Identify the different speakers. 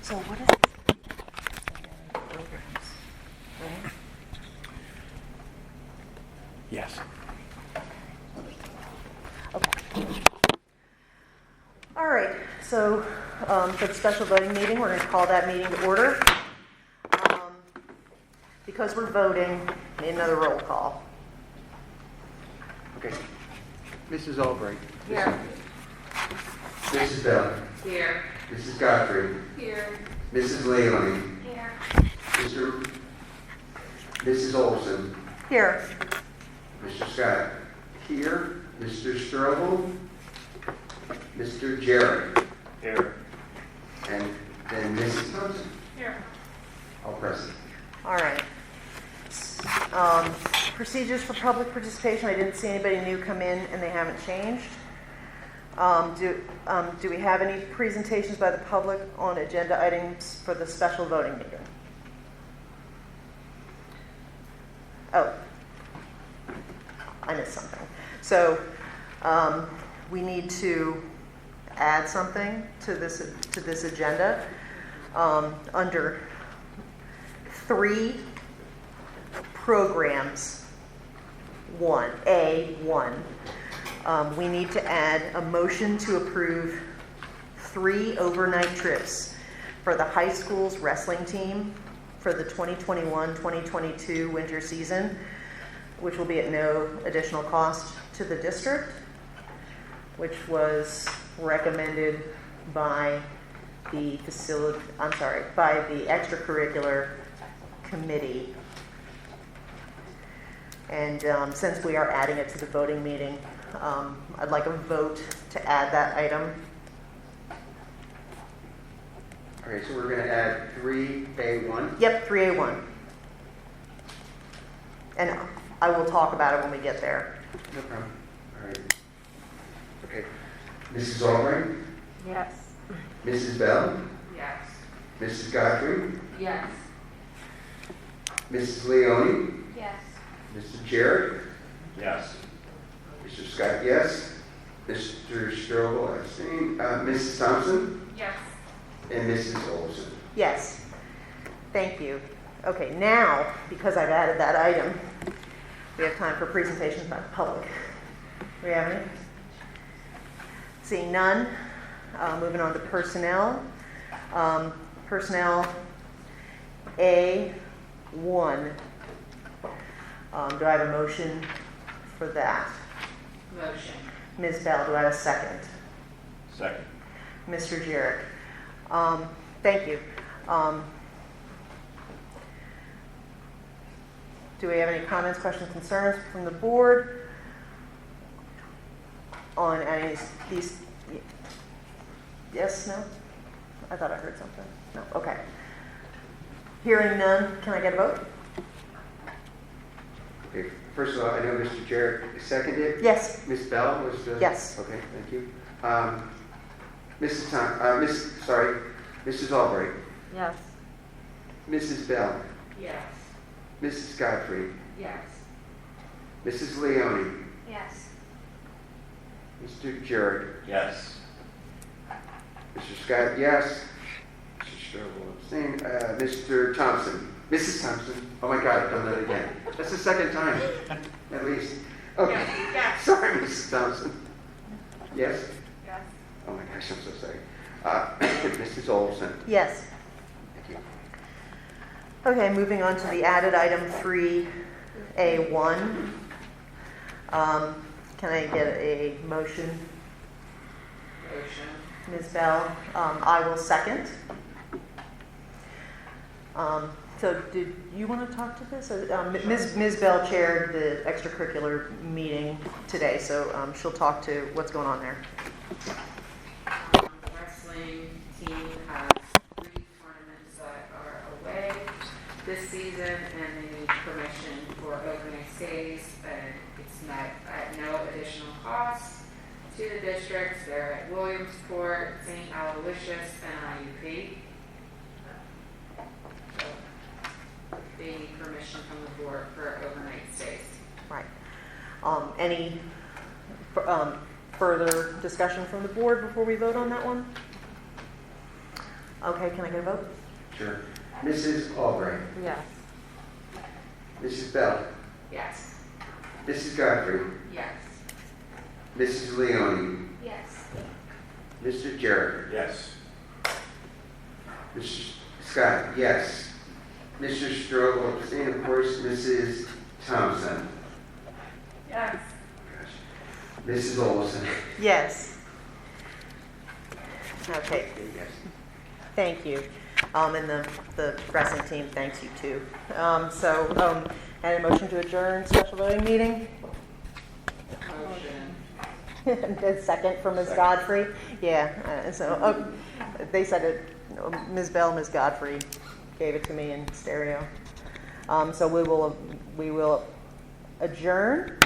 Speaker 1: So what is this? Programs, right?
Speaker 2: Yes.
Speaker 1: Okay. All right, so for the special voting meeting, we're going to call that meeting to order. Because we're voting, need another roll call.
Speaker 3: Okay. Mrs. Albright.
Speaker 4: Here.
Speaker 3: Mrs. Bell.
Speaker 4: Here.
Speaker 3: Mrs. Godfrey.
Speaker 4: Here.
Speaker 3: Mrs. Leone.
Speaker 4: Here.
Speaker 3: Mrs. Olson.
Speaker 1: Here.
Speaker 3: Mr. Scott. Here. Mr. Strobel. Mr. Jarrett.
Speaker 2: Here.
Speaker 3: And then Mrs. Thompson.
Speaker 4: Here.
Speaker 3: All present.
Speaker 1: All right. Procedures for public participation. I didn't see anybody new come in, and they haven't changed. Do we have any presentations by the public on agenda items for the special voting meeting? Oh, I missed something. So we need to add something to this agenda under 3 programs. 1A1. We need to add a motion to approve 3 overnight trips for the high school's wrestling team for the 2021-2022 winter season, which will be at no additional cost to the district, which was recommended by the extracurricular committee. And since we are adding it to the voting meeting, I'd like a vote to add that item.
Speaker 3: Okay, so we're going to add 3A1.
Speaker 1: Yep, 3A1. And I will talk about it when we get there.
Speaker 3: No problem. All right. Okay. Mrs. Albright.
Speaker 4: Yes.
Speaker 3: Mrs. Bell.
Speaker 4: Yes.
Speaker 3: Mrs. Godfrey.
Speaker 4: Yes.
Speaker 3: Mrs. Leone.
Speaker 4: Yes.
Speaker 3: Mr. Jarrett.
Speaker 2: Yes.
Speaker 3: Mr. Scott, yes. Mr. Strobel, abstain. Mrs. Thompson.
Speaker 4: Yes.
Speaker 3: And Mrs. Olson.
Speaker 1: Yes. Thank you. Okay, now, because I've added that item, we have time for presentations by the public. Do we have any? Seeing none, moving on to personnel. Personnel A1. Do I have a motion for that?
Speaker 4: Motion.
Speaker 1: Ms. Bell, do I have a second?
Speaker 2: Second.
Speaker 1: Mr. Jarrett. Thank you. Do we have any comments, questions, concerns from the board on any of these? Yes, no? I thought I heard something. No, okay. Hearing none, can I get a vote?
Speaker 3: Okay. First of all, I know Mr. Jarrett seconded.
Speaker 1: Yes.
Speaker 3: Ms. Bell was the...
Speaker 1: Yes.
Speaker 3: Okay, thank you. Mrs. Albright.
Speaker 4: Yes.
Speaker 3: Mrs. Bell.
Speaker 4: Yes.
Speaker 3: Mrs. Godfrey.
Speaker 4: Yes.
Speaker 3: Mrs. Leone.
Speaker 4: Yes.
Speaker 3: Mr. Jarrett.
Speaker 2: Yes.
Speaker 3: Mr. Scott, yes. Mr. Strobel, abstain. Mr. Thompson. Mrs. Thompson. Oh my God, I've done that again. That's the second time, at least. Okay.
Speaker 4: Yes. Yes.
Speaker 3: Sorry, Mrs. Thompson. Yes?
Speaker 4: Yes.
Speaker 3: Oh my gosh, I'm so sorry. Mrs. Olson.
Speaker 1: Yes.
Speaker 3: Thank you.
Speaker 1: Okay, moving on to the added item 3A1. Can I get a motion?
Speaker 4: Motion.
Speaker 1: Ms. Bell, I will second. So did you want to talk to this? Ms. Bell chaired the extracurricular meeting today, so she'll talk to what's going on there.
Speaker 4: The wrestling team has 3 tournaments that are away this season, and they need permission for overnight stays, and it's not at no additional cost to the districts. They're at Williamsport, St. Aloysius, and IUP. So they need permission from the board for overnight stays.
Speaker 1: Right. Any further discussion from the board before we vote on that one? Okay, can I get a vote?
Speaker 3: Sure. Mrs. Albright.
Speaker 4: Yes.
Speaker 3: Mrs. Bell.
Speaker 4: Yes.
Speaker 3: Mrs. Godfrey.
Speaker 4: Yes.
Speaker 3: Mrs. Leone.
Speaker 4: Yes.
Speaker 3: Mr. Jarrett.
Speaker 2: Yes.
Speaker 3: Mr. Scott, yes. Mr. Strobel, abstain, of course. Mrs. Thompson.
Speaker 4: Yes.
Speaker 3: Mrs. Olson.
Speaker 1: Yes. Okay,
Speaker 3: Yes.
Speaker 1: thank you. And the wrestling team thanks you too. And a motion to adjourn special voting meeting?
Speaker 4: Motion.
Speaker 1: A second from Ms.
Speaker 2: Second.
Speaker 1: Godfrey? Yeah, they said it, Ms. Bell, Ms. Godfrey gave it to me in stereo. So we will adjourn